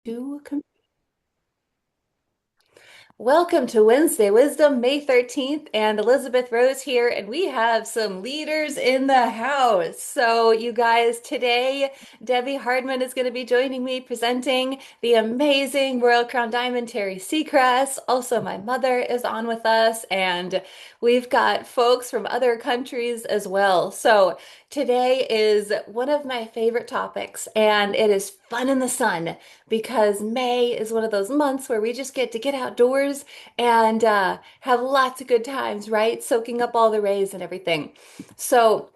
To Welcome to Wednesday Wisdom, May 13th, and Elizabeth Rose here, and we have some leaders in the house. So, you guys, today, Debbie Hardman is going to be joining me presenting the amazing Royal Crown Diamond Terry Seacrest. Also, my mother is on with us, and we've got folks from other countries as well. So, today is one of my favorite topics, and it is fun in the sun because May is one of those months where we just get to get outdoors and have lots of good times, right? Soaking up all the rays and everything. So,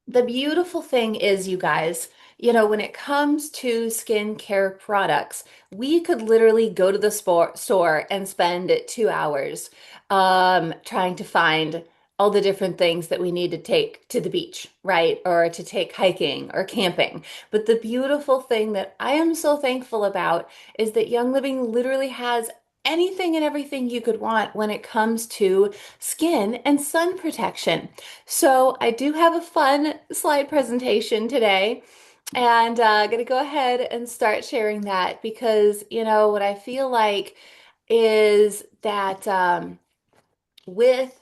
the beautiful thing is, you guys, when it comes to skincare products, we could literally go to the store and spend 2 hours trying to find all the different things that we need to take to the beach, right? Or to take hiking or camping. But the beautiful thing that I am so thankful about is that Young Living literally has anything and everything you could want when it comes to skin and sun protection. So I do have a fun slide presentation today, and I'm gonna go ahead and start sharing that because what I feel like is that with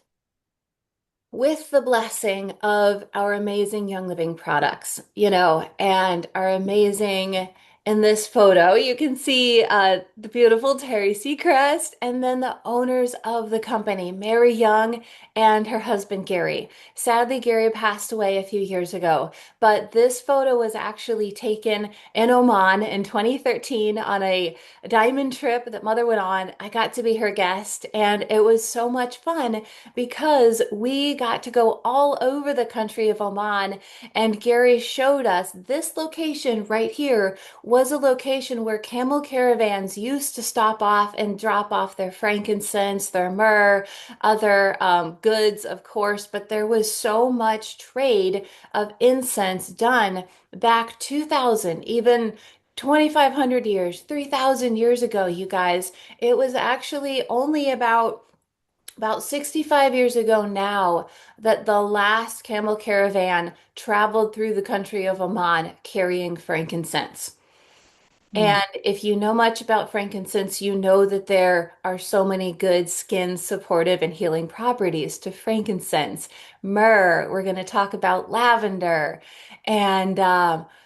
the blessing of our amazing Young Living products, and our amazing, in this photo, you can see the beautiful Terry Seacrest and then the owners of the company, Mary Young and her husband, Gary. Sadly, Gary passed away a few years ago, but this photo was actually taken in Oman in 2013 on a diamond trip that Mother went on. I got to be her guest, and it was so much fun because we got to go all over the country of Oman, and Gary showed us this location right here was a location where camel caravans used to stop off and drop off their frankincense, their myrrh, other goods, of course, but there was so much trade of incense done back 2000, even 2,500 years, 3,000 years ago, you guys. It was actually only about 65 years ago now that the last camel caravan traveled through the country of Oman carrying frankincense. Mm. And if you know much about frankincense, you know that there are so many good skin supportive and healing properties to frankincense. Myrrh, we're going to talk about lavender. And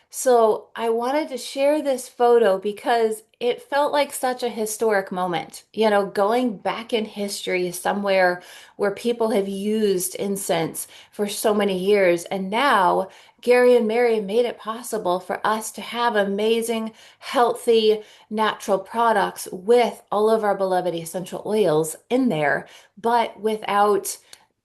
so I wanted to share this photo because it felt like such a historic moment. Going back in history somewhere where people have used incense for so many years. And now Gary and Mary made it possible for us to have amazing healthy, natural products with all of our beloved essential oils in there, but without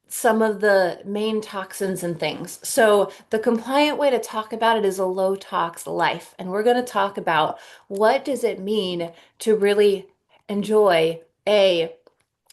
some of the main toxins and things. So the compliant way to talk about it is a low tox life. And we're going to talk about what does it mean to really enjoy a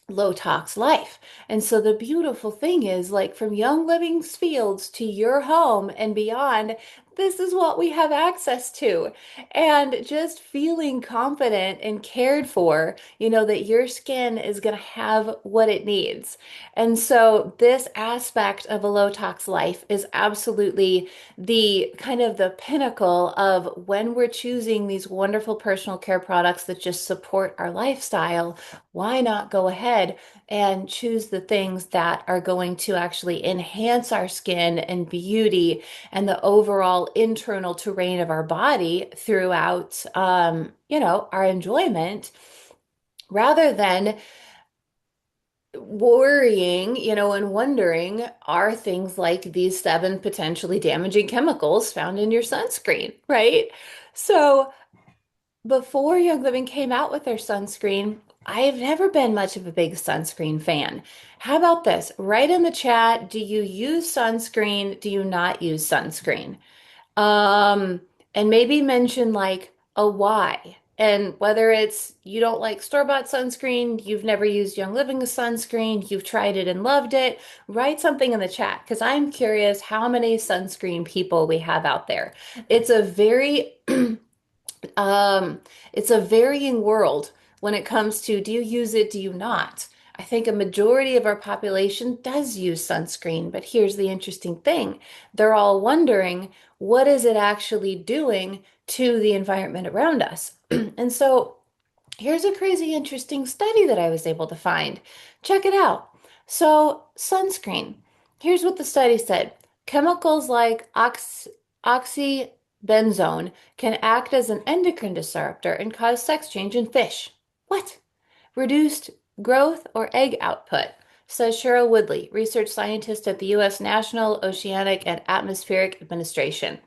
low tox life. And so the beautiful thing is, like, from Young Living's fields to your home and beyond, this is what we have access to. And just feeling confident and cared for, that your skin is going to have what it needs. And so this aspect of a low tox life is absolutely the kind of the pinnacle of when we're choosing these wonderful personal care products that just support our lifestyle. Why not go ahead and choose the things that are going to actually enhance our skin and beauty and the overall internal terrain of our body throughout, our enjoyment, rather than worrying, and wondering, are things like these seven potentially damaging chemicals found in your sunscreen, right? So, before Young Living came out with their sunscreen, I've never been much of a big sunscreen fan. How about this? Write in the chat, do you use sunscreen? Do you not use sunscreen? Um, and maybe mention like a why. And whether it's you don't like store-bought sunscreen, you've never used Young Living sunscreen, you've tried it and loved it, write something in the chat because I'm curious how many sunscreen people we have out there. It's a very it's a varying world when it comes to do you use it, do you not? I think a majority of our population does use sunscreen, but here's the interesting thing. They're all wondering, what is it actually doing to the environment around us? And so here's a crazy interesting study that I was able to find. Check it out. So, sunscreen. Here's what the study said. Chemicals like oxybenzone can act as an endocrine disruptor and cause sex change in fish. What? Reduced growth or egg output, says Cheryl Woodley, research scientist at the U.S. National Oceanic and Atmospheric Administration.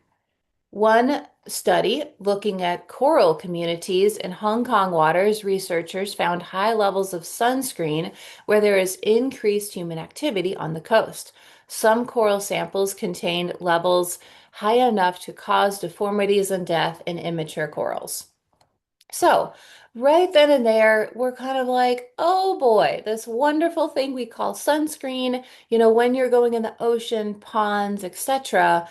One study looking at coral communities in Hong Kong waters, researchers found high levels of sunscreen where there is increased human activity on the coast. Some coral samples contained levels high enough to cause deformities and death in immature corals. So, right then and there, we're kind of like, oh boy, this wonderful thing we call sunscreen, when you're going in the ocean, ponds, etc.,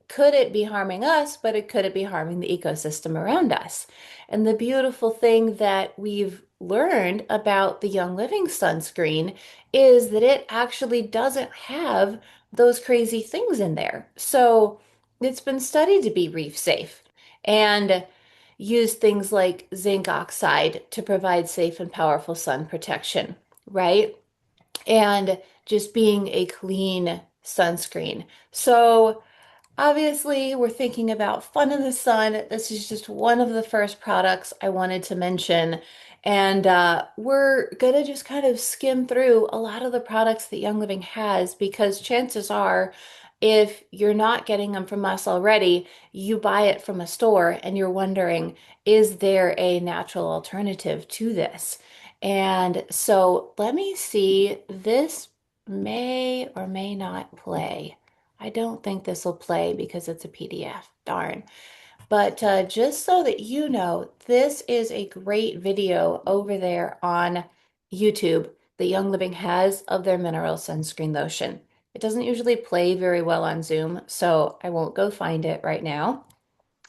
could it be harming us, but could it be harming the ecosystem around us? And the beautiful thing that we've learned about the Young Living sunscreen is that it actually doesn't have those crazy things in there. So, it's been studied to be reef safe. And use things like zinc oxide to provide safe and powerful sun protection, right? And just being a clean sunscreen. So, obviously, we're thinking about fun in the sun. This is just one of the first products I wanted to mention. And we're going to just kind of skim through a lot of the products that Young Living has because chances are, if you're not getting them from us already, you buy it from a store and you're wondering, is there a natural alternative to this? And so let me see. This may or may not play. I don't think this will play because it's a PDF. Darn. But just so that you know, this is a great video over there on YouTube that Young Living has of their mineral sunscreen lotion. It doesn't usually play very well on Zoom, so I won't go find it right now.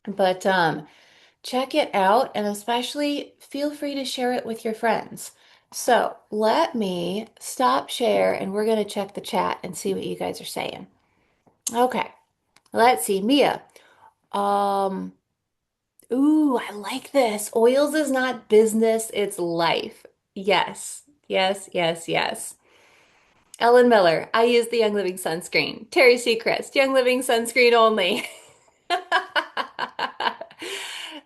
But check it out and especially feel free to share it with your friends. So let me stop share and we're going to check the chat and see what you guys are saying. Okay. Let's see, Mia. Um, ooh, I like this. Oils is not business, it's life. Yes, yes, yes, yes. Ellen Miller, I use the Young Living sunscreen. Terry Seacrest, Young Living sunscreen only.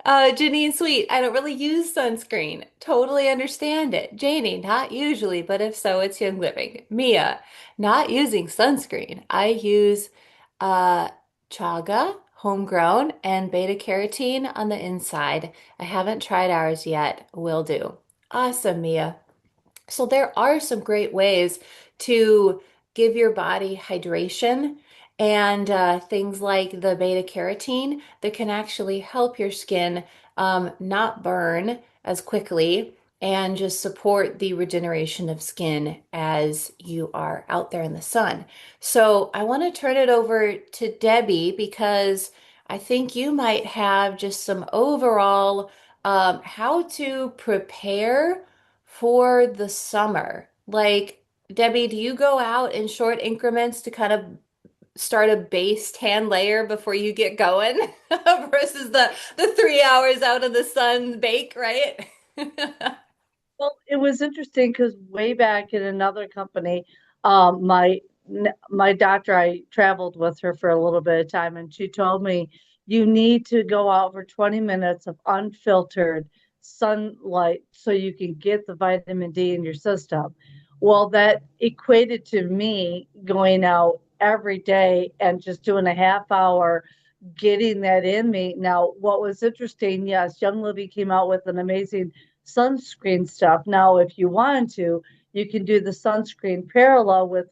Janine Sweet, I don't really use sunscreen. Totally understand it. Janie, not usually, but if so, it's Young Living. Mia, not using sunscreen. I use uh, chaga, homegrown, and beta carotene on the inside. I haven't tried ours yet. Will do. Awesome, Mia. So there are some great ways to give your body hydration and things like the beta carotene that can actually help your skin not burn as quickly and just support the regeneration of skin as you are out there in the sun. So I want to turn it over to Debbie because I think you might have just some overall how to prepare for the summer. Like, Debbie, do you go out in short increments to kind of start a base tan layer before you get going versus the 3 hours out in the sun bake, right? Well, it was interesting because way back in another company, my doctor, I traveled with her for a little bit of time, and she told me you need to go out for 20 minutes of unfiltered sunlight so you can get the vitamin D in your system. Well, that equated to me going out every day and just doing a half hour getting that in me. Now, what was interesting, yes, Young Living came out with an amazing sunscreen stuff. Now, if you want to, you can do the sunscreen parallel with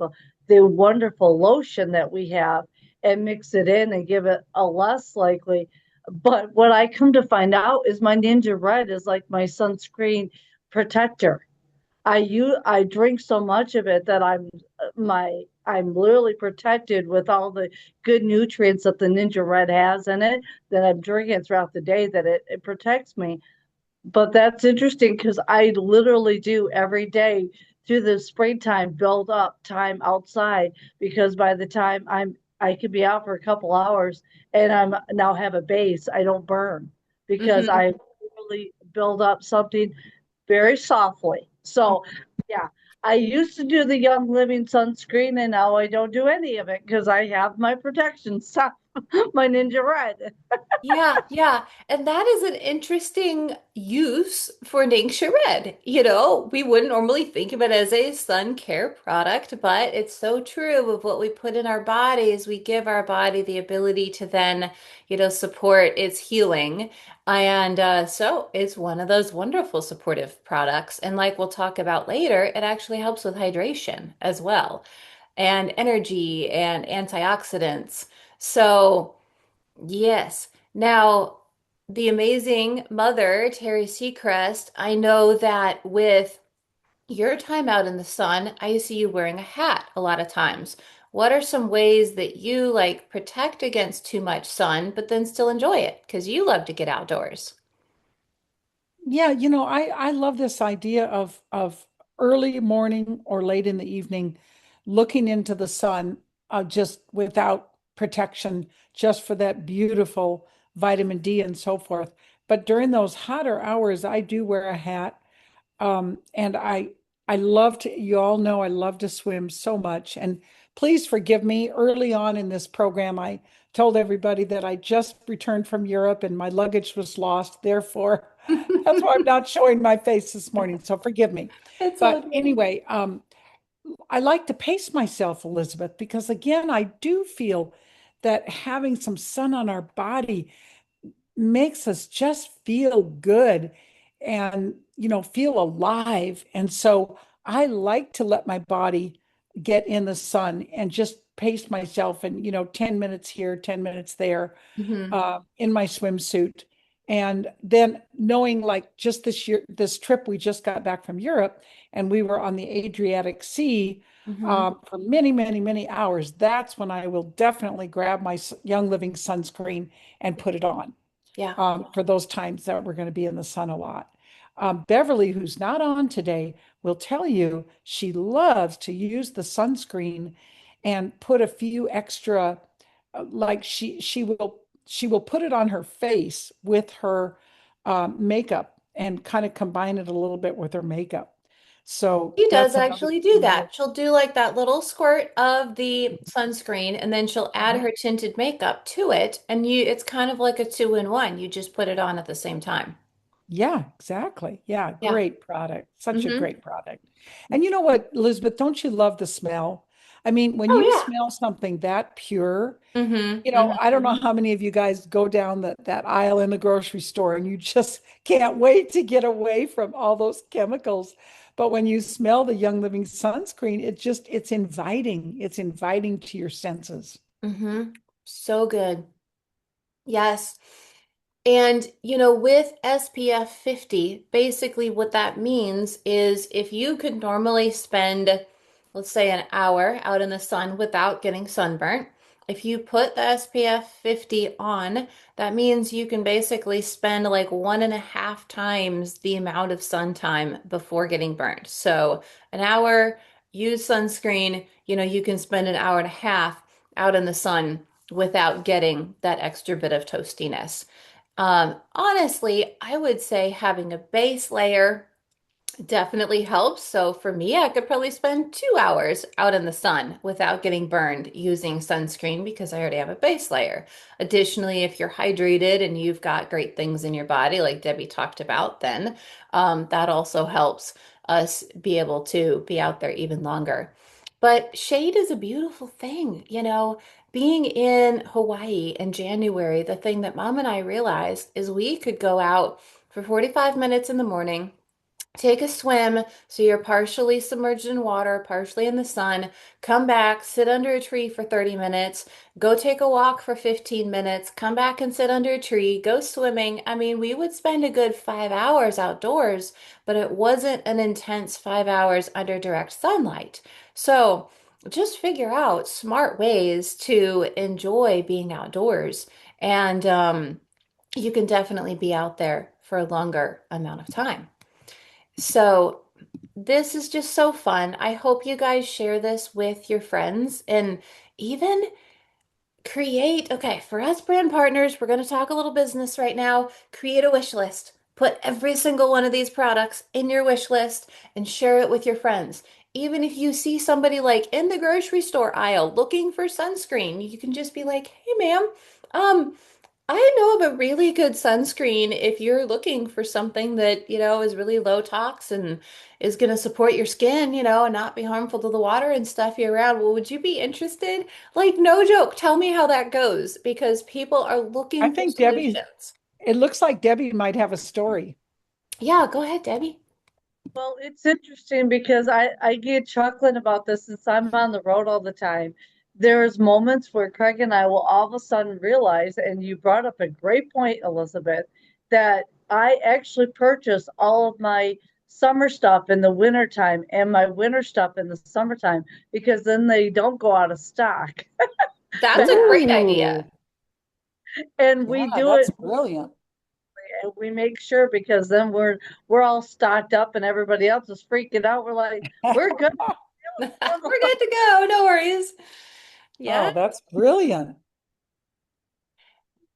the wonderful lotion that we have and mix it in and give it a less likely. But what I come to find out is my Ninja Red is like my sunscreen protector. I drink so much of it that I'm literally protected with all the good nutrients that the Ninja Red has in it that I'm drinking throughout the day that it protects me. But that's interesting because I literally do every day through the springtime build up time outside because by the time I could be out for a couple hours and I'm now have a base, I don't burn because Hmm. I slowly build up something very softly. So, yeah, I used to do the Young Living sunscreen, and now I don't do any of it because I have my protection stuff, my Ninja Red. Yeah, yeah. And that is an interesting use for NingXia Red. We wouldn't normally think of it as a sun care product, but it's so true of what we put in our bodies. We give our body the ability to then, support its healing. And so it's one of those wonderful supportive products. And like we'll talk about later, it actually helps with hydration as well, and energy and antioxidants. So, yes. Now, the amazing mother, Terry Seacrest, I know that with your time out in the sun, I see you wearing a hat a lot of times. What are some ways that you like protect against too much sun, but then still enjoy it? Because you love to get outdoors. Yeah, I love this idea of early morning or late in the evening looking into the sun just without protection, just for that beautiful vitamin D and so forth. But during those hotter hours, I do wear a hat. And I love to, you all know I love to swim so much. And please forgive me. Early on in this program, I told everybody that I just returned from Europe and my luggage was lost. Therefore, that's why I'm not showing my face this morning. So forgive me. It's all But good. anyway, I like to pace myself, Elizabeth, because again, I do feel that having some sun on our body makes us just feel good and feel alive. And so I like to let my body get in the sun and just pace myself and 10 minutes here, 10 minutes there, Hmm. in my swimsuit. And then knowing, like, just this year, this trip, we just got back from Europe and we were on the Adriatic Sea Hmm. for many, many, many hours. That's when I will definitely grab my Young Living sunscreen and put it on Yeah. for those times that we're going to be in the sun a lot. Beverly, who's not on today, will tell you she loves to use the sunscreen and put a few extra, like she will put it on her face with her makeup and kind of combine it a little bit with her makeup. So She does that's another actually do thing that, that. She'll do like that little squirt of the sunscreen and then she'll add uh-huh. her tinted makeup to it. And it's kind of like a two-in-one. You just put it on at the same time. Yeah, exactly. Yeah, Yeah. great product. Such a Hmm. great product. And you know what, Elizabeth, don't you love the smell? I mean, when Oh, you yeah. smell something that pure, Hmm. Hmm. I don't know how many of you guys go down that aisle in the grocery store and you just can't wait to get away from all those chemicals. But when you smell the Young Living sunscreen, it's inviting. It's inviting to your senses. Hmm. So good. Yes. And, with SPF 50, basically what that means is if you could normally spend, let's say, an hour out in the sun without getting sunburnt, if you put the SPF 50 on, that means you can basically spend like 1.5 times the amount of sun time before getting burned. So an hour, use sunscreen, you can spend an hour and a half out in the sun without getting that extra bit of toastiness. Honestly, I would say having a base layer definitely helps. So for me, I could probably spend 2 hours out in the sun without getting burned using sunscreen because I already have a base layer. Additionally, if you're hydrated and you've got great things in your body, like Debbie talked about, then that also helps us be able to be out there even longer. But shade is a beautiful thing, being in Hawaii in January, the thing that Mom and I realized is we could go out for 45 minutes in the morning, take a swim so you're partially submerged in water, partially in the sun, come back, sit under a tree for 30 minutes, go take a walk for 15 minutes, come back and sit under a tree, go swimming. I mean, we would spend a good 5 hours outdoors, but it wasn't an intense 5 hours under direct sunlight. So just figure out smart ways to enjoy being outdoors. And you can definitely be out there for a longer amount of time. So, this is just so fun. I hope you guys share this with your friends and even create, okay, for us brand partners, we're going to talk a little business right now. Create a wish list. Put every single one of these products in your wish list and share it with your friends. Even if you see somebody like in the grocery store aisle looking for sunscreen, you can just be like, "Hey, ma'am, um, I know of a really good sunscreen if you're looking for something that, is really low tox and is going to support your skin, and not be harmful to the water and stuff year round. Well, would you be interested?" Like, no joke, tell me how that goes because people are I looking for think Debbie, solutions. it looks like Debbie might have a story. Yeah, go ahead, Debbie. Well, it's interesting because I get chuckling about this since I'm on the road all the time. There's moments where Craig and I will all of a sudden realize, and you brought up a great point, Elizabeth, that I actually purchase all of my summer stuff in the wintertime and my winter stuff in the summertime because then they don't go out of stock That's a fast. great idea. Ooh, And we yeah, do that's it, brilliant. and we make sure because then we're all stocked up and everybody else is freaking out. We're like, we're good. We're good to go. No worries. Yeah. Oh, that's brilliant.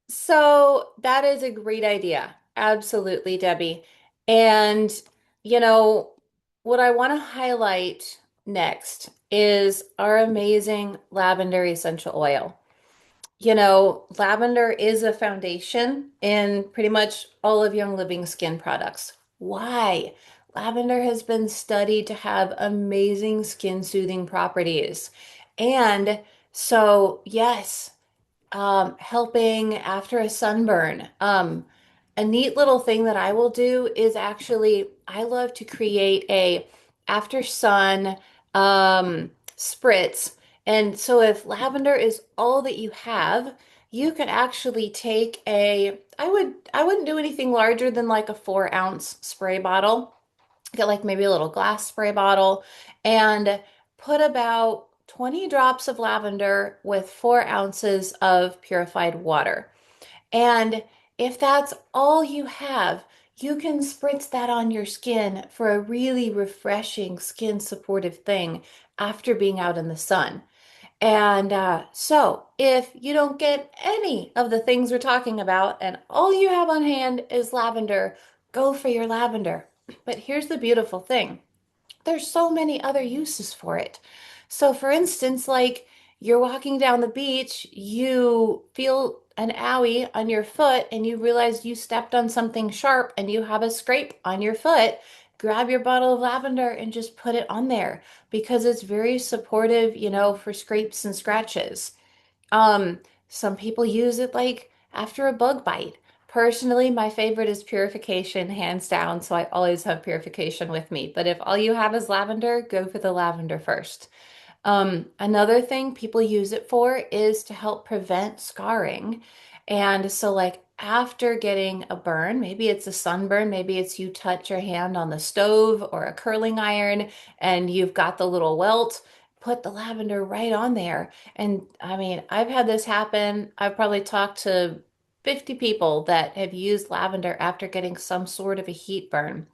So that is a great idea. Absolutely, Debbie. And, you know, what I want to highlight next is our amazing lavender essential oil. Lavender is a foundation in pretty much all of Young Living skin products. Why? Lavender has been studied to have amazing skin soothing properties. And so, yes, helping after a sunburn. A neat little thing that I will do is actually I love to create a after sun spritz. And so if lavender is all that you have, you can actually take I wouldn't do anything larger than like a 4-ounce spray bottle. Get like maybe a little glass spray bottle and put about 20 drops of lavender with 4 ounces of purified water. And if that's all you have, you can spritz that on your skin for a really refreshing skin supportive thing after being out in the sun. And so, if you don't get any of the things we're talking about and all you have on hand is lavender, go for your lavender. But here's the beautiful thing, there's so many other uses for it. So, for instance, like you're walking down the beach, you feel an owie on your foot, and you realize you stepped on something sharp and you have a scrape on your foot. Grab your bottle of lavender and just put it on there because it's very supportive, for scrapes and scratches. Some people use it like after a bug bite. Personally, my favorite is purification, hands down, so I always have purification with me. But if all you have is lavender, go for the lavender first. Another thing people use it for is to help prevent scarring. And so, like after getting a burn, maybe it's a sunburn, maybe it's you touch your hand on the stove or a curling iron and you've got the little welt, put the lavender right on there. And I mean, I've had this happen. I've probably talked to 50 people that have used lavender after getting some sort of a heat burn.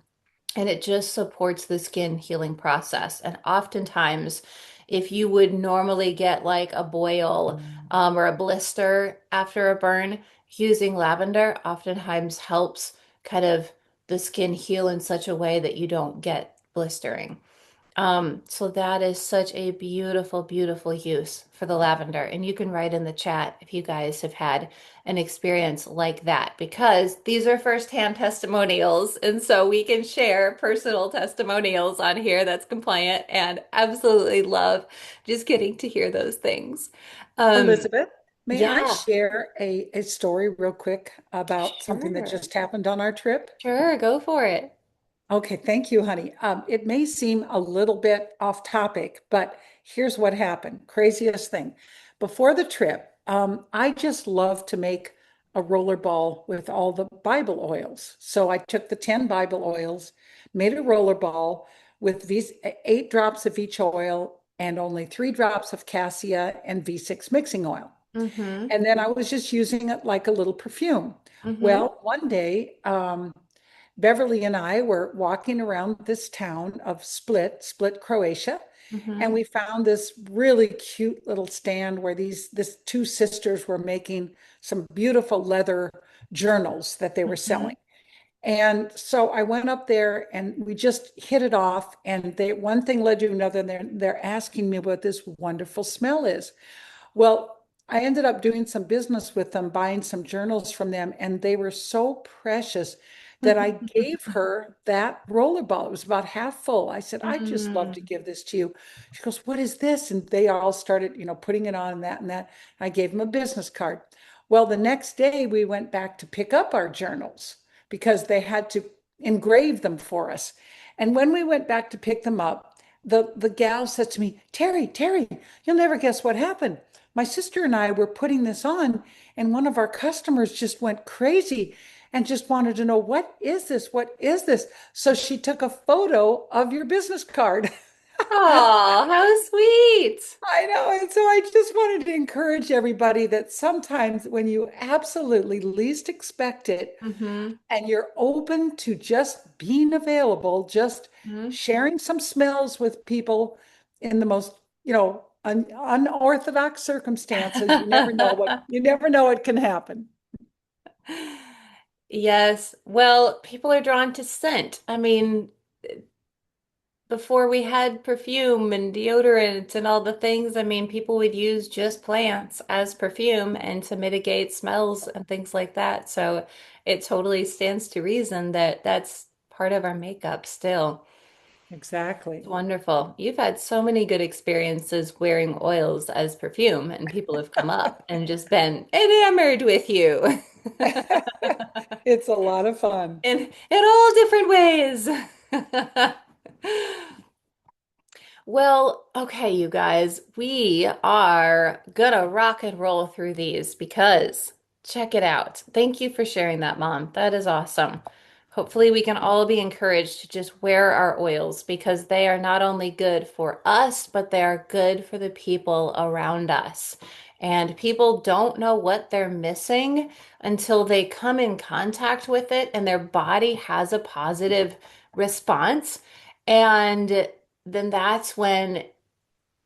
And it just supports the skin healing process. And oftentimes, if you would normally get like a boil or a blister after a burn, using lavender oftentimes helps kind of the skin heal in such a way that you don't get blistering. So that is such a beautiful, beautiful use for the lavender. And you can write in the chat if you guys have had an experience like that, because these are firsthand testimonials. And so we can share personal testimonials on here that's compliant and absolutely love just getting to hear those things. Um, Elizabeth, may I yeah, share a story real quick about something that sure. just happened on our trip? Sure, go for it. Okay, thank you, honey. It may seem a little bit off topic, but here's what happened. Craziest thing. Before the trip, I just love to make a roller ball with all the Bible oils. So I took the 10 Bible oils, made a roller ball with these 8 drops of each oil and only 3 drops of cassia and V6 mixing oil. Mm-hmm. And then I was just using it like a little perfume. Mm-hmm. Well, one day, Beverly and I were walking around this town of Split, Croatia, Mm-hmm. and we found this really cute little stand where this 2 sisters were making some beautiful leather journals that they were Mm-hmm. selling. And so I went up there and we just hit it off. And they, one thing led to another. And they're asking me what this wonderful smell is. Well, I ended up doing some business with them, buying some journals from them, and they were so precious that I gave her that rollerball. It was about half full. I said, "I just love to Mm. give this to you." She goes, "What is this?" And they all started, putting it on and that and that. I gave them a business card. Well, the next day we went back to pick up our journals because they had to engrave them for us. And when we went back to pick them up, the gal said to me, Terry, you'll never guess what happened. My sister and I were putting this on, and one of our customers just went crazy and just wanted to know, what is this? What is this? So she took a photo of your business card. Oh, how sweet. I know. And so I just wanted to encourage everybody that sometimes when you absolutely least expect it Hmm. and you're open to just being available, just sharing some smells with people in the most, unorthodox circumstances, you never know what can happen. Yes. Well, people are drawn to scent. I mean, before we had perfume and deodorants and all the things, I mean, people would use just plants as perfume and to mitigate smells and things like that. So it totally stands to reason that that's part of our makeup still. Exactly. Wonderful. You've had so many good experiences wearing oils as perfume, and people have come up and just been enamored with you It's a lot of fun. in all different ways. Well, okay, you guys, we are gonna rock and roll through these because check it out. Thank you for sharing that, Mom. That is awesome. Hopefully, we can all be encouraged to just wear our oils because they are not only good for us, but they are good for the people around us. And people don't know what they're missing until they come in contact with it and their body has a positive response. And then that's when,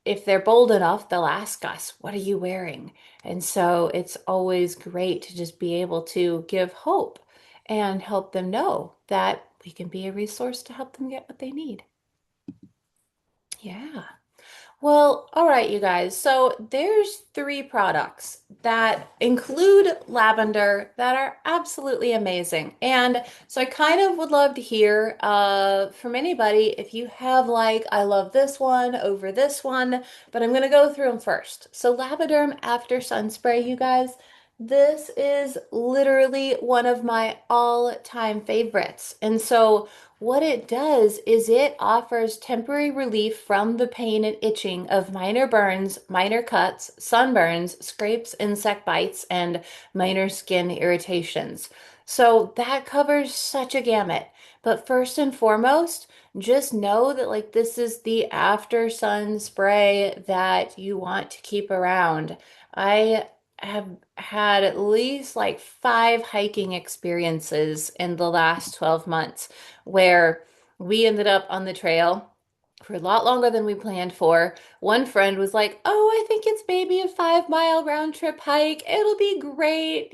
if they're bold enough, they'll ask us, "What are you wearing?" And so it's always great to just be able to give hope and help them know that we can be a resource to help them get what they need. Yeah. Well, all right, you guys. So there's three products that include lavender that are absolutely amazing. And so I kind of would love to hear from anybody if you have like, I love this one over this one, but I'm going to go through them first. So Lavaderm After Sun Spray, you guys. This is literally one of my all-time favorites. And so what it does is it offers temporary relief from the pain and itching of minor burns, minor cuts, sunburns, scrapes, insect bites, and minor skin irritations. So that covers such a gamut. But first and foremost, just know that like this is the after sun spray that you want to keep around. I have had at least like 5 hiking experiences in the last 12 months where we ended up on the trail for a lot longer than we planned for. One friend was like, "Oh, I think it's maybe a 5 mile round trip hike. It'll be great."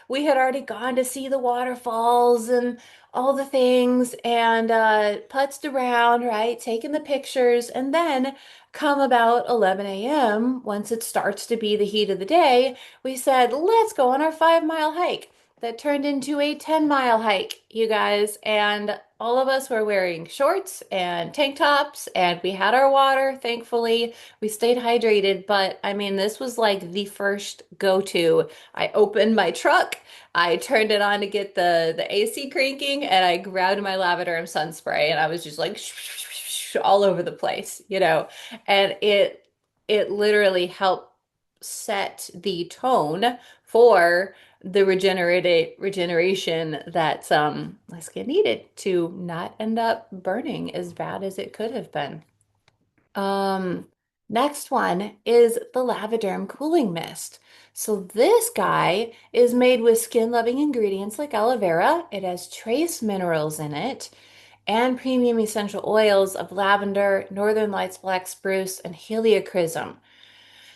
We had already gone to see the waterfalls and all the things and putzed around, right? Taking the pictures. And then come about 11 a.m., once it starts to be the heat of the day, we said, "Let's go on our 5 mile hike." That turned into a 10 mile hike, you guys. And all of us were wearing shorts and tank tops, and we had our water, thankfully. We stayed hydrated, but I mean, this was like the first go-to. I opened my truck, I turned it on to get the AC cranking, and I grabbed my lavender and sun spray, and I was just like all over the place. And it literally helped set the tone for the regeneration that my skin needed to not end up burning as bad as it could have been. Um, Next one is the Lavaderm Cooling Mist. So this guy is made with skin-loving ingredients like aloe vera. It has trace minerals in it and premium essential oils of lavender, northern lights black spruce, and heliochrysum.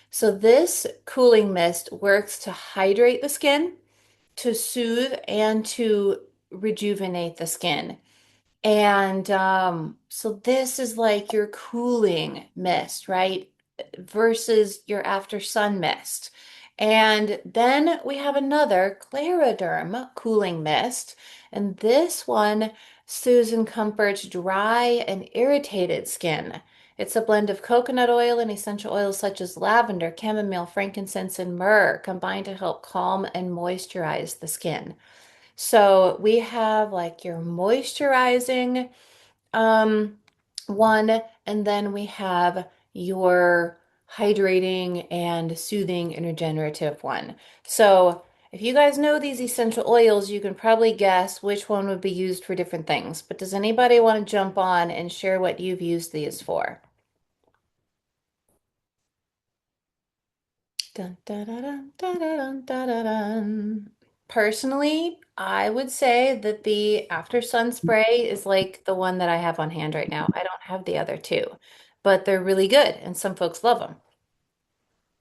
So this cooling mist works to hydrate the skin, to soothe and to rejuvenate the skin. And so this is like your cooling mist, right? Versus your after sun mist. And then we have another Clariderm cooling mist. And this one soothes and comforts dry and irritated skin. It's a blend of coconut oil and essential oils such as lavender, chamomile, frankincense, and myrrh combined to help calm and moisturize the skin. So we have like your moisturizing um, one, and then we have your hydrating and soothing and regenerative one. So if you guys know these essential oils, you can probably guess which one would be used for different things. But does anybody want to jump on and share what you've used these for? Dun, dun, dun, dun, dun, dun, dun, dun, dun. Personally, I would say that the After Sun spray is like the one that I have on hand right now. I don't have the other two, but they're really good and some folks love them.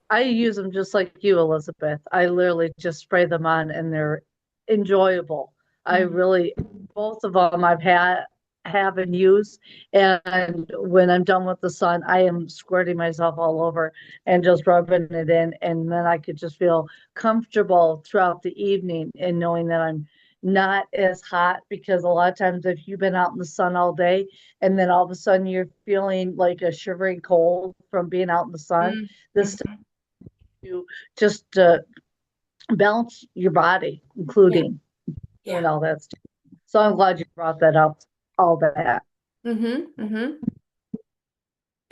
I use them just like you, Elizabeth. I literally just spray them on and they're enjoyable. I Mhm. really, both of them I've had, have and use. And when I'm done with the sun, I am squirting myself all over and just rubbing it in. And then I could just feel comfortable throughout the evening and knowing that I'm not as hot because a lot of times if you've been out in the sun all day and then all of a sudden you're feeling like a shivering cold from being out in the sun, Mm, this mhm. to just balance your body, Yeah, including yeah. doing all that stuff. So I'm glad you brought that up, all that. Mm-hmm.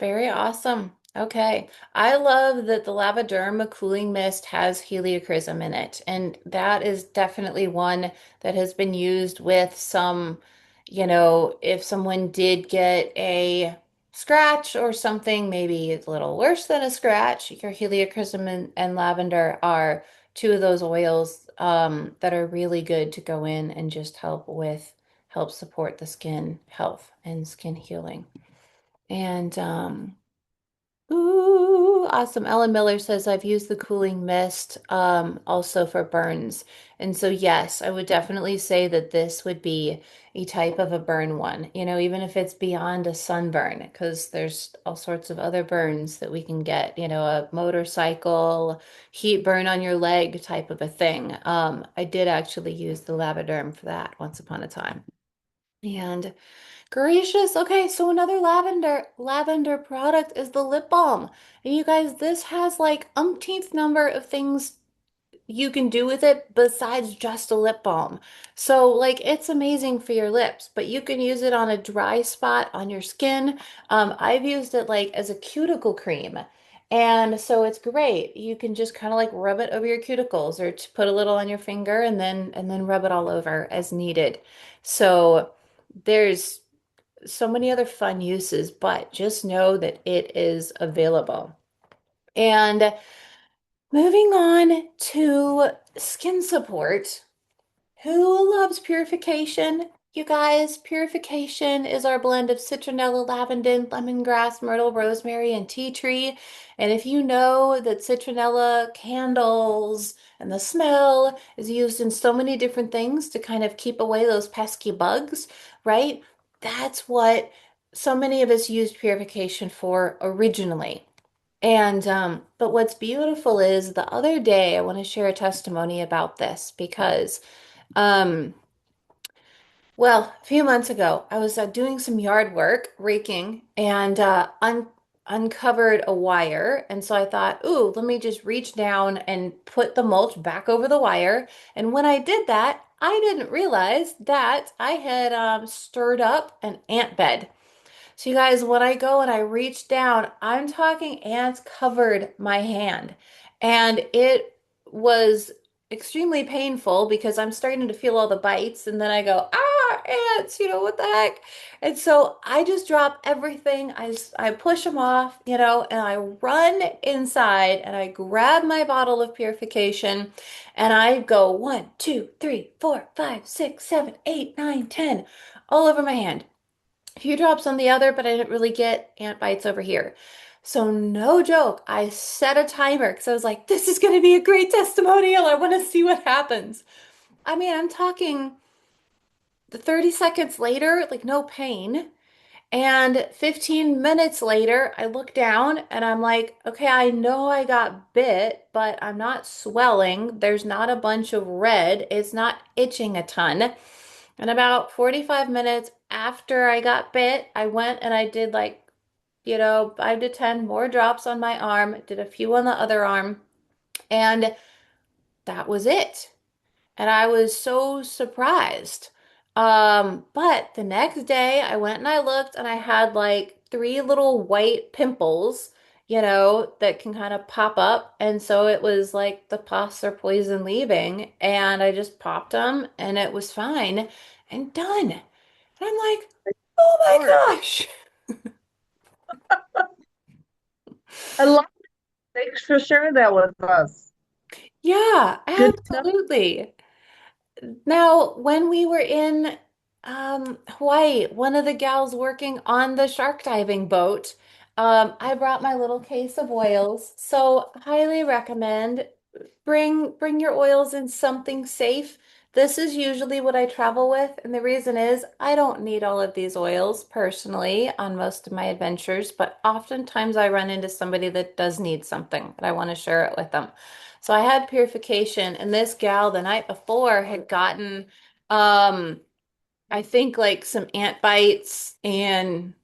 Very awesome. Okay. I love that the Lavaderma cooling mist has heliochrysum in it. And that is definitely one that has been used with some, if someone did get a scratch or something, maybe it's a little worse than a scratch, your heliochrysum and lavender are two of those oils that are really good to go in and just help support the skin health and skin healing. And ooh, awesome. Ellen Miller says I've used the cooling mist also for burns. And so yes, I would definitely say that this would be a type of a burn one, even if it's beyond a sunburn, because there's all sorts of other burns that we can get, a motorcycle, heat burn on your leg type of a thing. I did actually use the Lavaderm for that once upon a time. And gracious. Okay, so another lavender product is the lip balm. And you guys, this has like umpteenth number of things you can do with it besides just a lip balm. So like it's amazing for your lips, but you can use it on a dry spot on your skin. I've used it like as a cuticle cream. And so it's great. You can just kind of like rub it over your cuticles or to put a little on your finger and then rub it all over as needed. So there's so many other fun uses, but just know that it is available. And moving on to skin support. Who loves purification? You guys, purification is our blend of citronella, lavender, lemongrass, myrtle, rosemary, and tea tree. And if you know that citronella candles and the smell is used in so many different things to kind of keep away those pesky bugs, right? That's what so many of us used purification for originally. And but what's beautiful is the other day I want to share a testimony about this because um a few months ago, I was doing some yard work, raking, and uncovered a wire. And so I thought, ooh, let me just reach down and put the mulch back over the wire. And when I did that, I didn't realize that I had stirred up an ant bed. So you guys, when I go and I reach down, I'm talking ants covered my hand. And it was extremely painful because I'm starting to feel all the bites and then I go, ah, ants, what the heck? And so I just drop everything. I push them off, and I run inside and I grab my bottle of purification and I go 1, 2, 3, 4, 5, 6, 7, 8, 9, 10 all over my hand. A few drops on the other, but I didn't really get ant bites over here. So no joke, I set a timer because I was like, this is going to be a great testimonial. I want to see what happens. I mean, I'm talking 30 seconds later, like no pain. And 15 minutes later, I look down and I'm like, okay, I know I got bit, but I'm not swelling. There's not a bunch of red. It's not itching a ton. And about 45 minutes after I got bit, I went and I did like, 5 to 10 more drops on my arm, did a few on the other arm, and that was it. And I was so surprised. But the next day I went and I looked and I had like three little white pimples, that can kind of pop up. And so it was like the pus or poison leaving. And I just popped them and it was fine and done. And I'm like, oh my Lord, gosh. I love it. Thanks for sharing that with us. Yeah, Good to know. absolutely. Now, when we were in Hawaii, one of the gals working on the shark diving boat, I brought my little case of oils. So highly recommend bring your oils in something safe. This is usually what I travel with, and the reason is I don't need all of these oils personally on most of my adventures, but oftentimes I run into somebody that does need something, and I want to share it with them. So I had purification, and this gal the night before had gotten I think like some ant bites and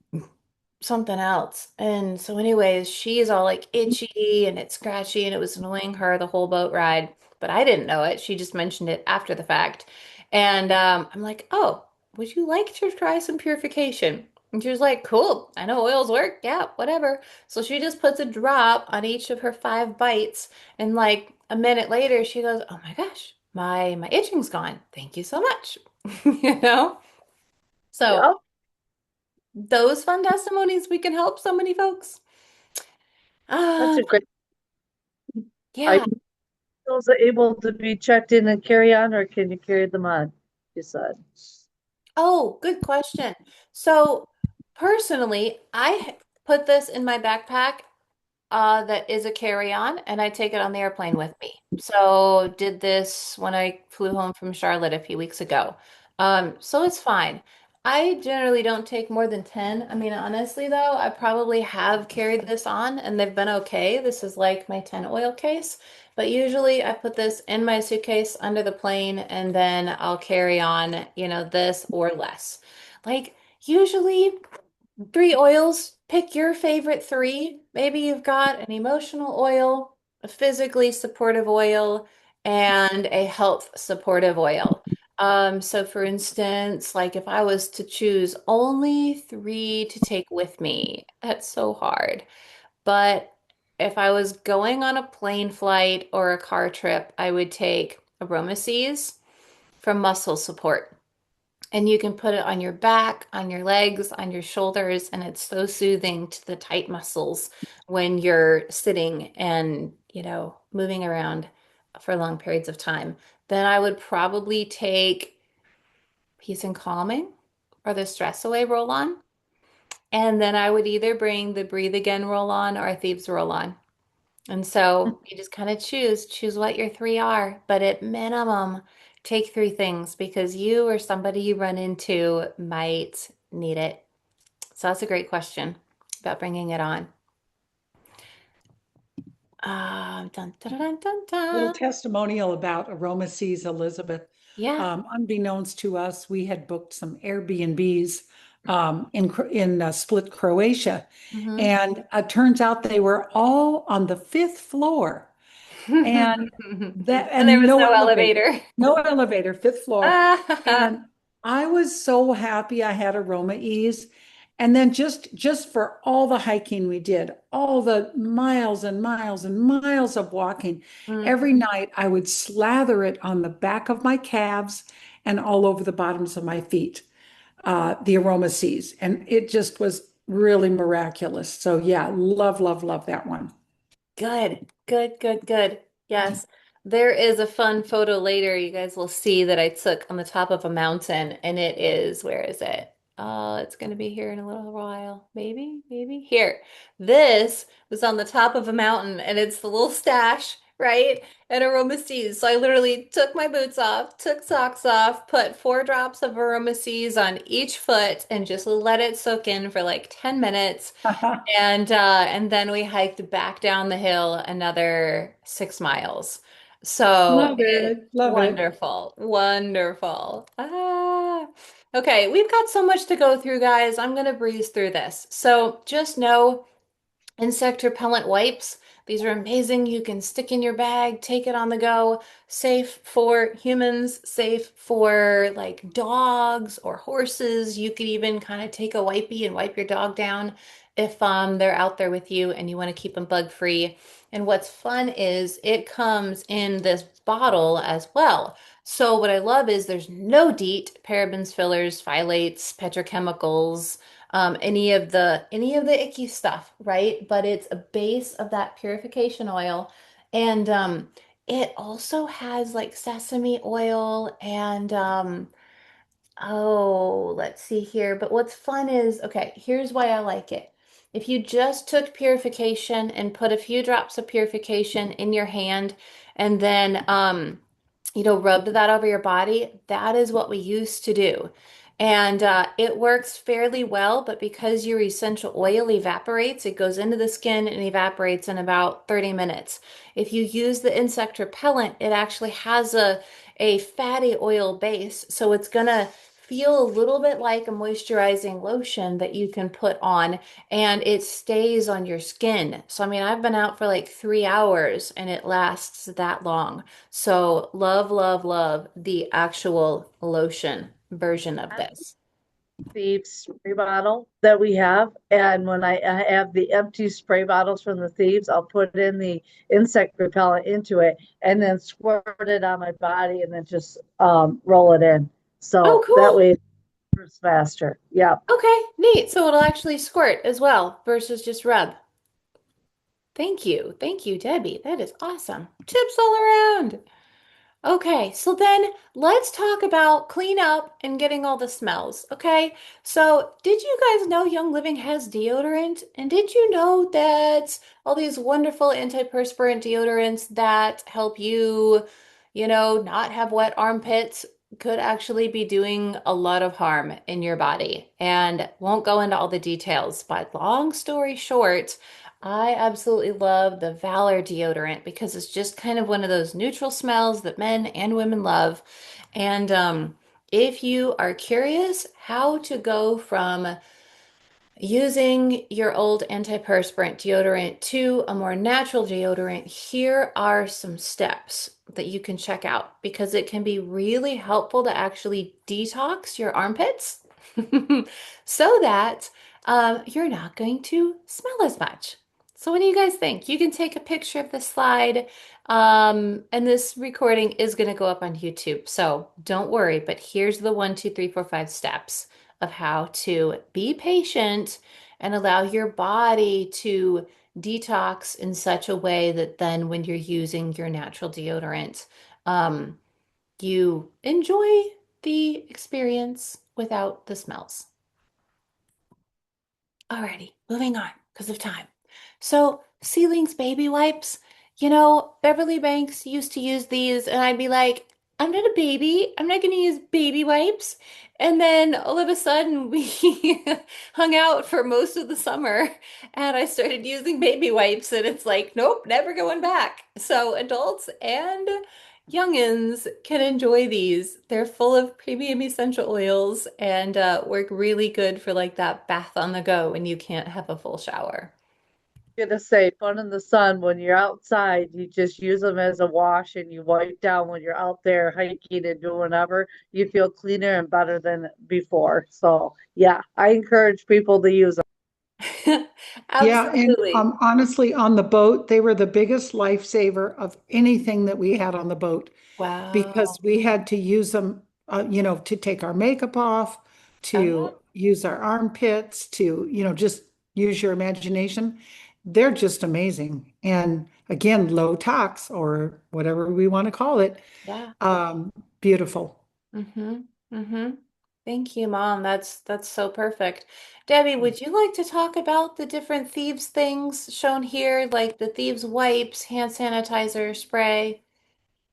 something else. And so, anyways, she's all like itchy and it's scratchy and it was annoying her the whole boat ride. But I didn't know it. She just mentioned it after the fact. And I'm like, oh, would you like to try some purification? And she was like, cool. I know oils work. Yeah, whatever. So she just puts a drop on each of her 5 bites. And like a minute later, she goes, oh my gosh, my itching's gone. Thank you so much. You know? So Yep, those fun testimonies, we can help so many folks. that's Uh, a great. Are yeah. those able to be checked in and carry on, or can you carry them on? You said. Oh, good question. So personally, put this in my backpack that is a carry-on, and I take it on the airplane with me. So did this when I flew home from Charlotte a few weeks ago. So it's fine. I generally don't take more than 10. I mean, honestly though, I probably have carried this on and they've been okay. This is like my 10 oil case, but usually I put this in my suitcase under the plane and then I'll carry on, this or less. Like usually 3 oils. Pick your favorite three. Maybe you've got an emotional oil, a physically supportive oil, and a health supportive oil. So for instance, like if I was to choose only three to take with me, that's so hard. But if I was going on a plane flight or a car trip, I would take Aromaseas for muscle support. And you can put it on your back, on your legs, on your shoulders, and it's so soothing to the tight muscles when you're sitting and, moving around for long periods of time. Then I would probably take Peace and Calming or the Stress Away roll on. And then I would either bring the Breathe Again roll on or a Thieves roll on. And so you just kind of choose what your three are, but at minimum, take 3 things because you or somebody you run into might need it. So that's a great question about bringing it on. Dun, dun, dun, dun, Little dun. testimonial about Aroma Seas, Elizabeth. Yeah. Unbeknownst to us, we had booked some Airbnbs in Split, Croatia, Hmm. and it turns out they were all on the fifth floor, and that And there and was no no elevator, elevator. no elevator, fifth floor. Ah, And I was so happy I had Aroma Ease. And then just for all the hiking we did, all the miles and miles and miles of walking, mm, every night I would slather it on the back of my calves and all over the bottoms of my feet, the Aroma Seas. And it just was really miraculous. So yeah, love, love, love that one. good, good, good, good. Yes. There is a fun photo later you guys will see that I took on the top of a mountain, and it is, where is it? Oh, it's going to be here in a little while. Maybe, maybe here. This was on the top of a mountain, and it's the little stash right? And aromaseeds. So I literally took my boots off, took socks off, put 4 drops of aromaseeds on each foot and just let it soak in for like 10 minutes. And then we hiked back down the hill another 6 miles. So Love it. Love it. wonderful, wonderful. Okay, we've got so much to go through, guys. I'm gonna breeze through this. So just know insect repellent wipes. These are amazing. You can stick in your bag, take it on the go, safe for humans, safe for like dogs or horses. You could even kind of take a wipey and wipe your dog down if they're out there with you and you want to keep them bug free. And what's fun is it comes in this bottle as well. So what I love is there's no DEET, parabens, fillers, phthalates, petrochemicals, any of the icky stuff, right? But it's a base of that purification oil. And it also has like sesame oil and oh, let's see here. But what's fun is, okay, here's why I like it. If you just took purification and put a few drops of purification in your hand and then rubbed that over your body, that is what we used to do. And it works fairly well, but because your essential oil evaporates, it goes into the skin and evaporates in about 30 minutes. If you use the insect repellent, it actually has a fatty oil base, so it's gonna feel a little bit like a moisturizing lotion that you can put on and it stays on your skin. So, I mean, I've been out for like 3 hours and it lasts that long. So, love, love, love the actual lotion version of this. Thieves spray bottle that we have. And when I have the empty spray bottles from the thieves, I'll put in the insect repellent into it and then squirt it on my body and then just roll it in. Oh, So that cool. way it's faster. Yeah. Okay, neat. So it'll actually squirt as well versus just rub. Thank you. Thank you, Debbie. That is awesome. Tips all around. Okay, so then let's talk about clean up and getting all the smells. Okay, so did you guys know Young Living has deodorant? And did you know that all these wonderful antiperspirant deodorants that help you, not have wet armpits could actually be doing a lot of harm in your body? And won't go into all the details, but long story short, I absolutely love the Valor deodorant because it's just kind of one of those neutral smells that men and women love. And if you are curious how to go from using your old antiperspirant deodorant to a more natural deodorant, here are some steps that you can check out because it can be really helpful to actually detox your armpits so that you're not going to smell as much. So, what do you guys think? You can take a picture of the slide, and this recording is going to go up on YouTube. So, don't worry, but here's the 1, 2, 3, 4, 5 steps of how to be patient and allow your body to detox in such a way that then when you're using your natural deodorant, um, you enjoy the experience without the smells. Alrighty, moving on because of time. So, Ceilings baby wipes, Beverly Banks used to use these, and I'd be like, I'm not a baby. I'm not going to use baby wipes. And then all of a sudden, we hung out for most of the summer, and I started using baby wipes, and it's like, nope, never going back. So, adults and youngins can enjoy these. They're full of premium essential oils and work really good for like that bath on the go when you can't have a full shower. Gonna say fun in the sun when you're outside, you just use them as a wash and you wipe down when you're out there hiking and doing whatever. You feel cleaner and better than before. So yeah, I encourage people to use them. Yeah, and Absolutely. honestly, on the boat, they were the biggest lifesaver of anything that we had on the boat because Wow. we had to use them, to take our makeup off, Oh, to use our armpits, to, just use your imagination. They're just amazing. And again, low tox or whatever we want to call it. yeah. Um, Beautiful. Mm-hmm. Mm-hmm. Thank you, Mom. That's so perfect. Debbie, would you like to talk about the different thieves things shown here, like the thieves wipes, hand sanitizer, spray?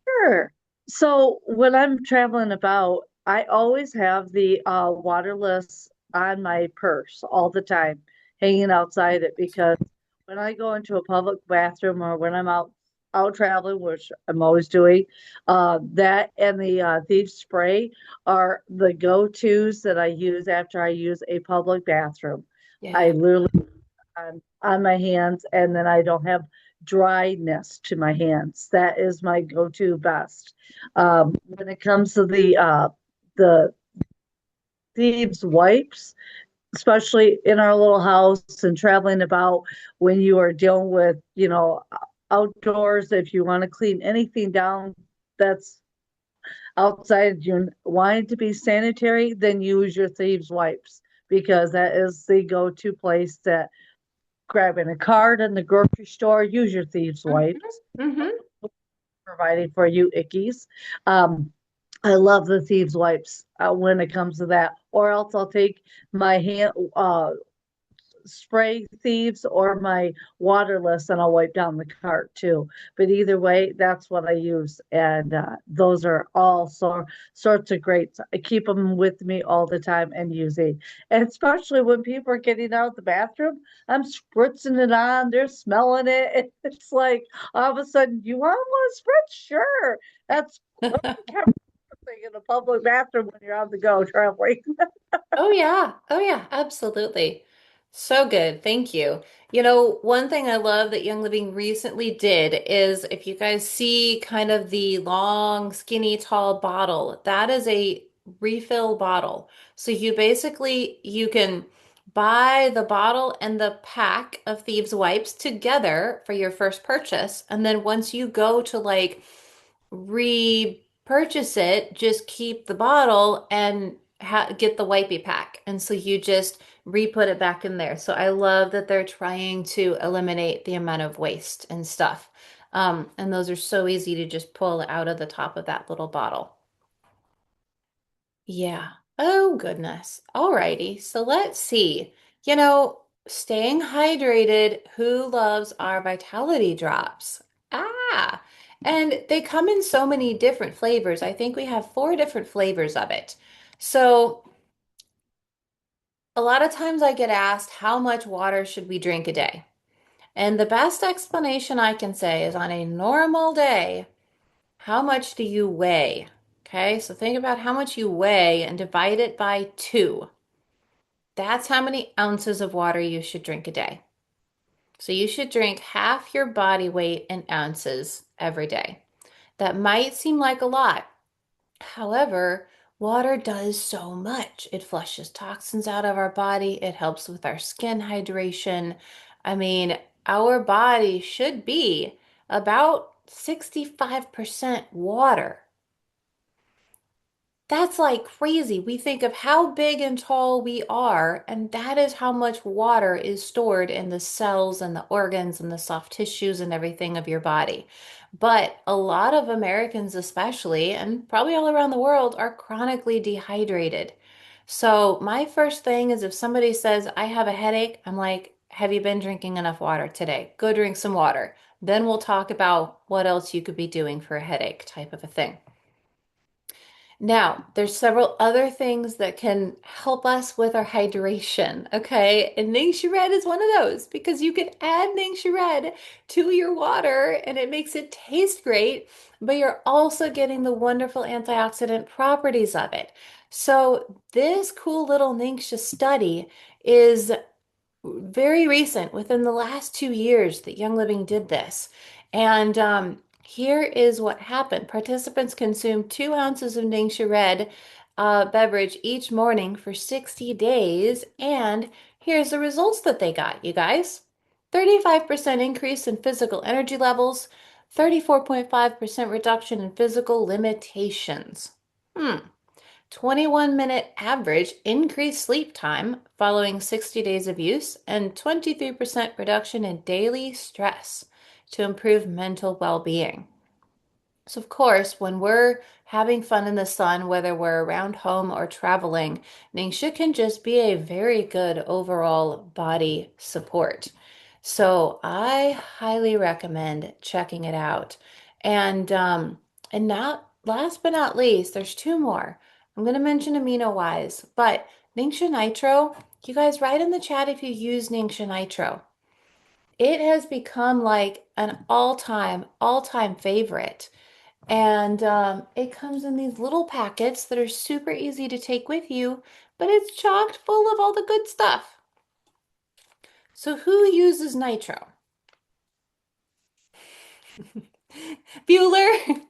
Sure. So when I'm traveling about, I always have the waterless on my purse all the time, hanging outside it because when I go into a public bathroom or when I'm out traveling, which I'm always doing, that and the thief spray are the go-tos that I use after I use a public bathroom. I Yeah. literally on my hands, and then I don't have dryness to my hands. That is my go-to best. When it comes to the thieves wipes, especially in our little house and traveling about when you are dealing with, outdoors, if you want to clean anything down that's outside, you want it to be sanitary, then use your thieves wipes because that is the go-to place that grabbing a card in the grocery store, use your thieves wipes, Mm-hmm. providing for you ickies. Um, I love the thieves wipes when it comes to that. Or else I'll take my hand spray thieves or my waterless and I'll wipe down the cart too. But either way, that's what I use. And those are all sorts of great. I keep them with me all the time and using. And especially when people are getting out of the bathroom, I'm spritzing it on, they're smelling it. It's like all of a sudden, you want one spritz? Sure. That's thing in a public bathroom when you're on the go traveling. Oh yeah. Oh yeah, absolutely. So good. Thank you. You know, one thing I love that Young Living recently did is if you guys see kind of the long, skinny, tall bottle, that is a refill bottle. So you can buy the bottle and the pack of Thieves wipes together for your first purchase. And then once you go to like repurchase it, just keep the bottle and get the wipey pack. And so you just re-put it back in there. So I love that they're trying to eliminate the amount of waste and stuff. And those are so easy to just pull out of the top of that little bottle. Yeah. Oh, goodness. Alrighty. So let's see. You know, staying hydrated, who loves our Vitality Drops? Ah, and they come in so many different flavors. I think we have four different flavors of it. So a lot of times I get asked, how much water should we drink a day? And the best explanation I can say is on a normal day, how much do you weigh? Okay, so think about how much you weigh and divide it by two. That's how many ounces of water you should drink a day. So you should drink half your body weight in ounces every day. That might seem like a lot. However, water does so much. It flushes toxins out of our body, it helps with our skin hydration. I mean, our body should be about 65% water. That's like crazy. We think of how big and tall we are, and that is how much water is stored in the cells and the organs and the soft tissues and everything of your body. But a lot of Americans, especially, and probably all around the world, are chronically dehydrated. So, my first thing is if somebody says, I have a headache, I'm like, have you been drinking enough water today? Go drink some water. Then we'll talk about what else you could be doing for a headache type of a thing. Now, there's several other things that can help us with our hydration, okay? And NingXia Red is one of those because you can add NingXia Red to your water and it makes it taste great, but you're also getting the wonderful antioxidant properties of it. So, this cool little NingXia study is very recent, within the last 2 years, that Young Living did this. And here is what happened. Participants consumed 2 ounces of NingXia Red beverage each morning for 60 days. And here's the results that they got, you guys. 35% increase in physical energy levels, 34.5% reduction in physical limitations. Hmm. 21-minute average increased sleep time following 60 days of use, and 23% reduction in daily stress to improve mental well being. So, of course, when we're having fun in the sun, whether we're around home or traveling, NingXia can just be a very good overall body support. So I highly recommend checking it out. And not last but not least, there's two more. I'm going to mention AminoWise, but NingXia Nitro, you guys write in the chat if you use NingXia Nitro. It has become like an all-time favorite. And it comes in these little packets that are super easy to take with you, but it's chocked full of all the good stuff. So who uses nitro? Bueller?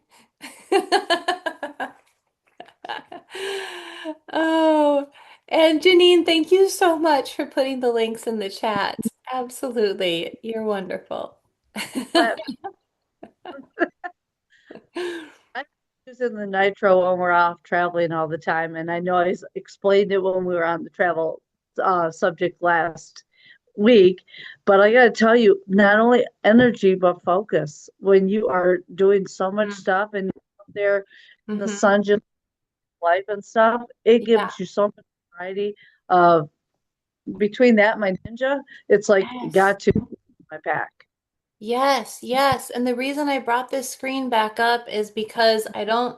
Oh, and Janine, thank you so much for putting the links in the chat. Absolutely. You're wonderful. But I'm using the nitro when we're off traveling all the time. And I know I explained it when we were on the travel subject last week, but I got to tell you, not only energy, but focus. When you are doing so much stuff and you're out there in the Mm-hmm. sun, just life and stuff, it Yeah. gives you so much variety of between that and my ninja, it's like Yes. got to my pack. Yes, yes. And the reason I brought this screen back up is because I don't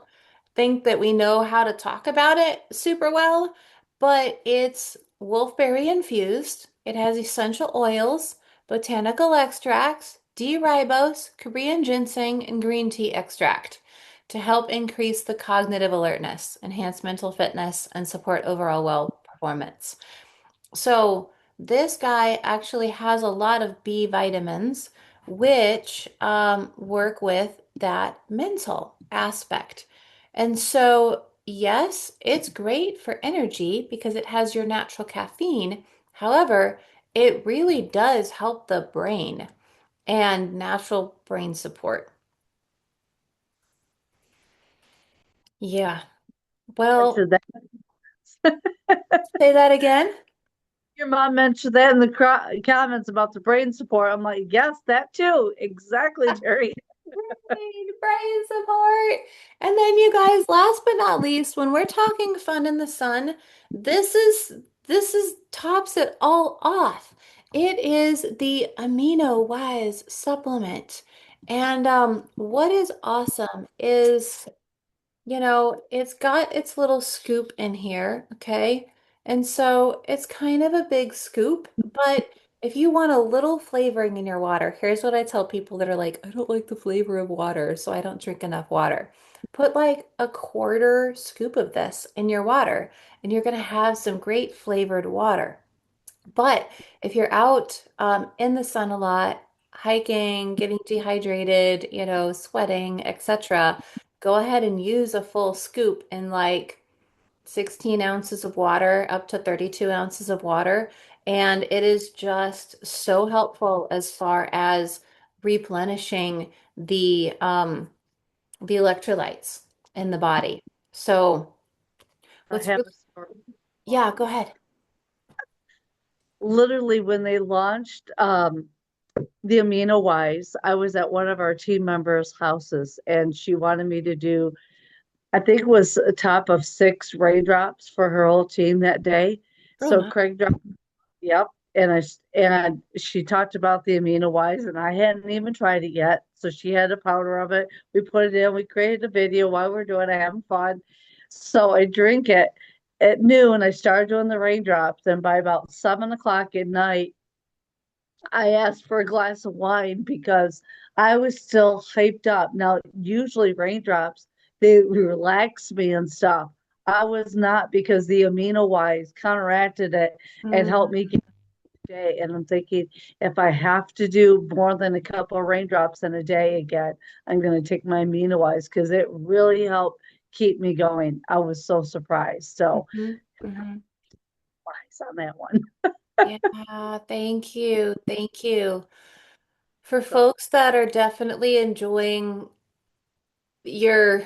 think that we know how to talk about it super well, but it's wolfberry infused. It has essential oils, botanical extracts, D-ribose, Korean ginseng, and green tea extract to help increase the cognitive alertness, enhance mental fitness, and support overall well performance. So this guy actually has a lot of B vitamins, which work with that mental aspect. And so, yes, it's great for energy because it has your natural caffeine. However, it really does help the brain and natural brain support. Yeah. Well, Mentioned that. say that again. Your mom mentioned that in the comments about the brain support. I'm like, yes, that too. Exactly, Terry. Right, brain support. And then you guys, last but not least, when we're talking fun in the sun, this is tops it all off. It is the AminoWise supplement. And what is awesome is it's got its little scoop in here, okay? And so it's kind of a big scoop, but if you want a little flavoring in your water, here's what I tell people that are like, I don't like the flavor of water, so I don't drink enough water. Put like a quarter scoop of this in your water, and you're gonna have some great flavored water. But if you're out in the sun a lot, hiking, getting dehydrated, sweating, etc., go ahead and use a full scoop in like 16 ounces of water, up to 32 ounces of water. And it is just so helpful as far as replenishing the electrolytes in the body. So I what's have really, a story. yeah, go ahead. Literally, when they launched the AminoWise, I was at one of our team members' houses and she wanted me to do, I think it was a top of 6 raindrops for her whole team that day. Oh, So no. Craig dropped, yep. And she talked about the AminoWise and I hadn't even tried it yet. So she had a powder of it. We put it in, we created a video while we're doing it, having fun. So I drink it at noon. I started doing the raindrops, and by about 7 o'clock at night, I asked for a glass of wine because I was still hyped up. Now, usually raindrops, they relax me and stuff. I was not because the AminoWise counteracted it and helped me get through the day. And I'm thinking, if I have to do more than a couple of raindrops in a day again, I'm going to take my AminoWise because it really helped keep me going. I was so surprised. So, Mhm, mhm. wise on that one. Yeah, thank you. Thank you. For So, folks that are definitely enjoying your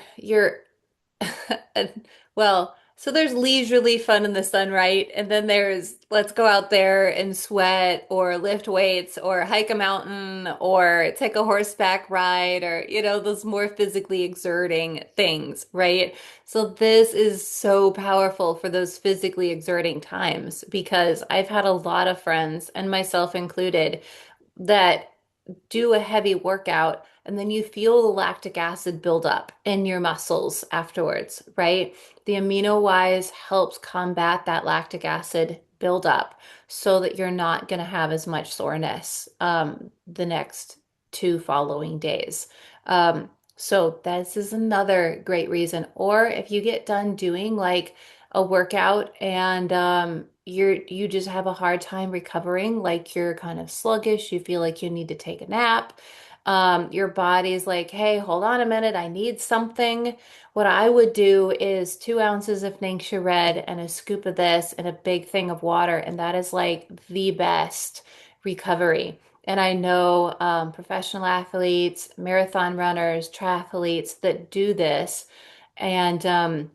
well, So there's leisurely fun in the sun, right? And then there's let's go out there and sweat or lift weights or hike a mountain or take a horseback ride or, those more physically exerting things, right? So this is so powerful for those physically exerting times because I've had a lot of friends, and myself included, that do a heavy workout and then you feel the lactic acid build up in your muscles afterwards, right? The AminoWise helps combat that lactic acid buildup so that you're not going to have as much soreness the next two following days. So this is another great reason. Or if you get done doing like a workout and you just have a hard time recovering, like you're kind of sluggish, you feel like you need to take a nap. Your body's like, hey, hold on a minute, I need something. What I would do is 2 ounces of NingXia Red and a scoop of this and a big thing of water, and that is like the best recovery. And I know professional athletes, marathon runners, triathletes that do this, and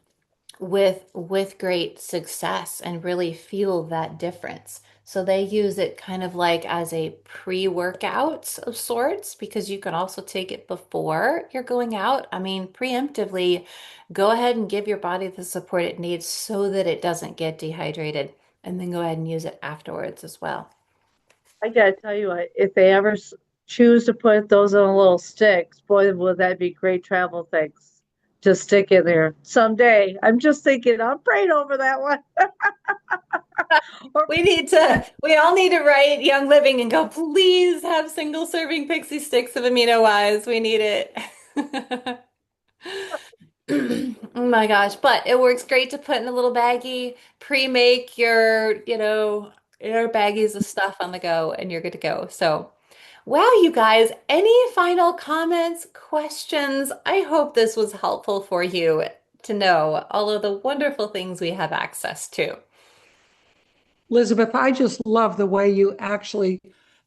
with great success and really feel that difference. So they use it kind of like as a pre-workout of sorts because you can also take it before you're going out. I mean, preemptively, go ahead and give your body the support it needs so that it doesn't get dehydrated, and then go ahead and use it afterwards as well. I gotta tell you what, if they ever choose to put those in a little sticks, boy, would that be great travel things to stick in there someday. I'm just thinking, I'm praying over that one. Or We all need to write Young Living and go, please have single serving pixie sticks of AminoWise. We need it. Oh my gosh, but it works great to put in a little baggie, pre-make your baggies of stuff on the go, and you're good to go. So, wow, you guys, any final comments, questions? I hope this was helpful for you to know all of the wonderful things we have access to. Elizabeth, I just love the way you actually,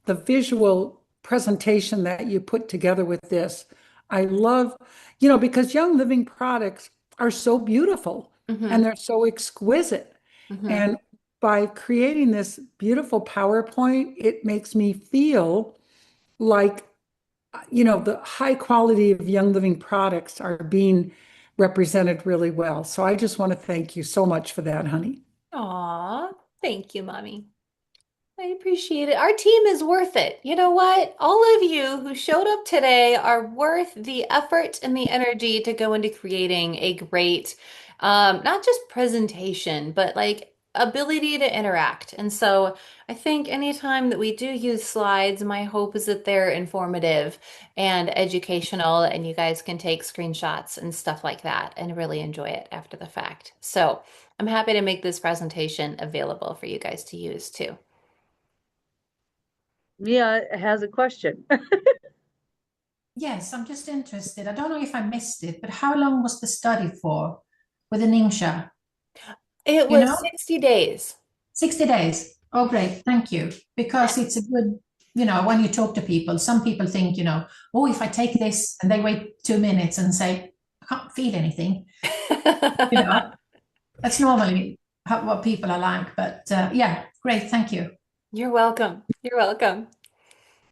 the visual presentation that you put together with this. I love, because Young Living products are so beautiful Hmm. and they're so exquisite. Hmm. And by creating this beautiful PowerPoint, it makes me feel like, the high quality of Young Living products are being represented really well. So I just want to thank you so much for that, honey. Aw, thank you, Mommy. I appreciate it. Our team is worth it. You know what? All of you who showed up today are worth the effort and the energy to go into creating a great, not just presentation, but like ability to interact. And so I think anytime that we do use slides, my hope is that they're informative and educational, and you guys can take screenshots and stuff like that and really enjoy it after the fact. So I'm happy to make this presentation available for you guys to use too. Mia has a question. Yes, I'm just interested. I don't know if I missed it, but how long was the study for with the Ningxia? It You was know, 60 days. 60 days. Oh, great. Thank you. Because it's a good, when you talk to people, some people think, oh, if I take this and they wait 2 minutes and say, I can't feel anything, you know, that's normally what people are like. But yeah, great. Thank you. You're welcome. You're welcome.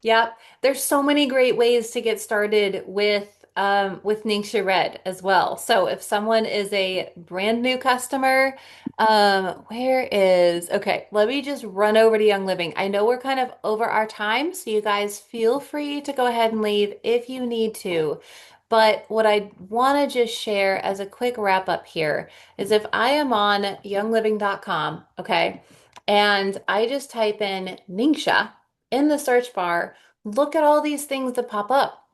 Yep. There's so many great ways to get started with NingXia Red as well. So if someone is a brand new customer, okay, let me just run over to Young Living. I know we're kind of over our time, so you guys feel free to go ahead and leave if you need to. But what I want to just share as a quick wrap up here is if I am on youngliving.com, okay, and I just type in NingXia in the search bar, look at all these things that pop up.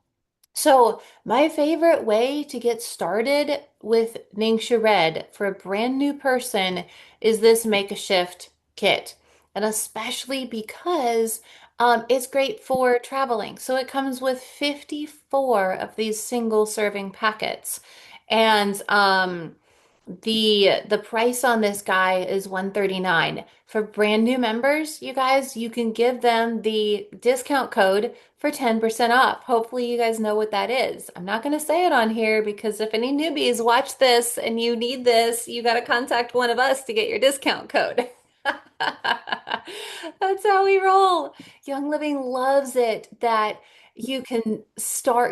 So, my favorite way to get started with NingXia Red for a brand new person is this Make a Shift kit. And especially because it's great for traveling. So, it comes with 54 of these single serving packets. And The price on this guy is 139. For brand new members, you guys, you can give them the discount code for 10% off. Hopefully you guys know what that is. I'm not going to say it on here because if any newbies watch this and you need this, you got to contact one of us to get your discount code. That's how we roll. Young Living loves it that you can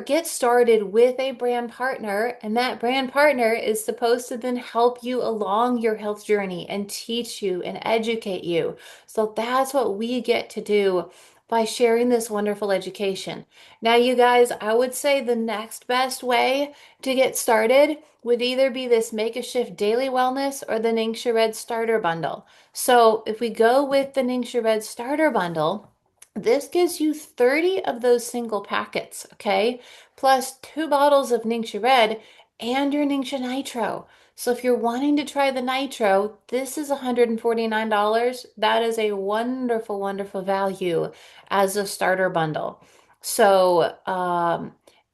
get started with a brand partner, and that brand partner is supposed to then help you along your health journey and teach you and educate you. So that's what we get to do by sharing this wonderful education. Now, you guys, I would say the next best way to get started would either be this Make a Shift Daily Wellness or the NingXia Red Starter Bundle. So if we go with the NingXia Red Starter Bundle, this gives you 30 of those single packets, okay? Plus 2 bottles of NingXia Red and your NingXia Nitro. So if you're wanting to try the Nitro, this is $149. That is a wonderful, wonderful value as a starter bundle. So,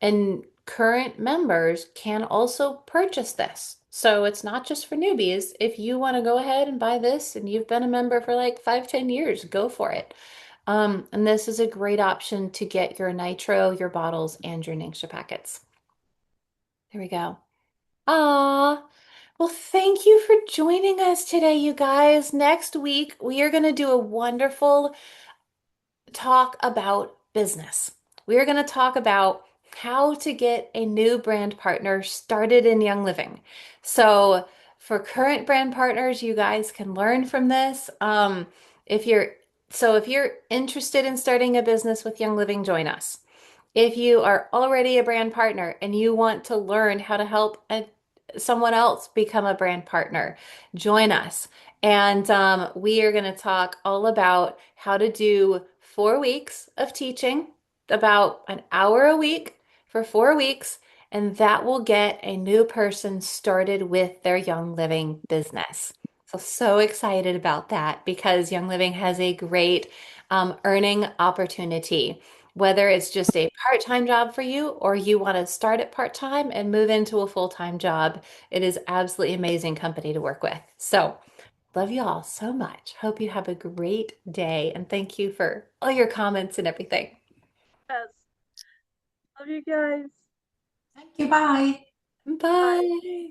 and current members can also purchase this. So it's not just for newbies. If you want to go ahead and buy this and you've been a member for like 5, 10 years, go for it. And this is a great option to get your nitro, your bottles, and your NingXia packets. There we go. Ah, well, thank you for joining us today, you guys. Next week, we are going to do a wonderful talk about business. We are going to talk about how to get a new brand partner started in Young Living. So, for current brand partners, you guys can learn from this. If you're if you're interested in starting a business with Young Living, join us. If you are already a brand partner and you want to learn how to help someone else become a brand partner, join us. And we are going to talk all about how to do 4 weeks of teaching, about an hour a week for 4 weeks, and that will get a new person started with their Young Living business. So excited about that because Young Living has a great earning opportunity. Whether it's just a part-time job for you or you want to start at part-time and move into a full-time job, it is absolutely amazing company to work with. So, love you all so much. Hope you have a great day and thank you for all your comments and everything. Yes. Love you guys. Thank you. Bye. Bye. Bye.